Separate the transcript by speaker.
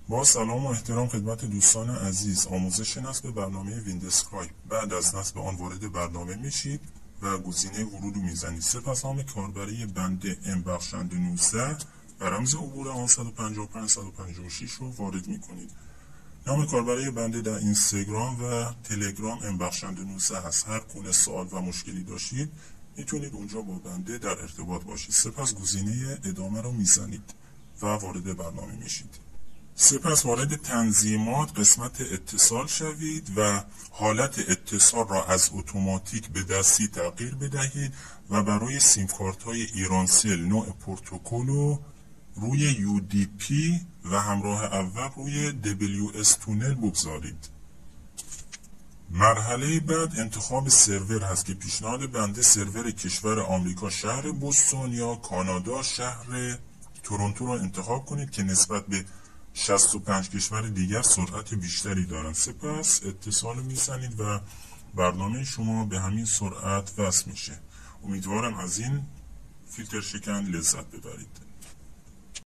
Speaker 1: با سلام و احترام خدمت دوستان عزیز، آموزش نصب برنامه ویندسکرایب. بعد از نصب آن وارد برنامه میشید و گزینه ورود رو میزنید. سپس نام کاربری بند ام بخشنده 19 و رمز عبور آن 155 رو وارد میکنید. نام کاربری بنده در اینستاگرام و تلگرام ام بخشنده 19 هست. هر گونه سوال و مشکلی داشتید میتونید اونجا با بنده در ارتباط باشید. سپس گزینه ادامه رو میزنید و وارد برنامه میشید. سپس وارد تنظیمات قسمت اتصال شوید و حالت اتصال را از اتوماتیک به دستی تغییر بدهید و برای سیم کارت های ایرانسل نوع پروتکل رو روی UDP و همراه اول روی WS تونل بگذارید. مرحله بعد انتخاب سرور هست که پیشنهاد بنده سرور کشور آمریکا شهر بوستون یا کانادا شهر تورنتو را انتخاب کنید که نسبت به 65 کشور دیگر سرعت بیشتری دارند. سپس اتصال میزنید و برنامه شما به همین سرعت وصل میشه. امیدوارم از این فیلتر شکن لذت ببرید.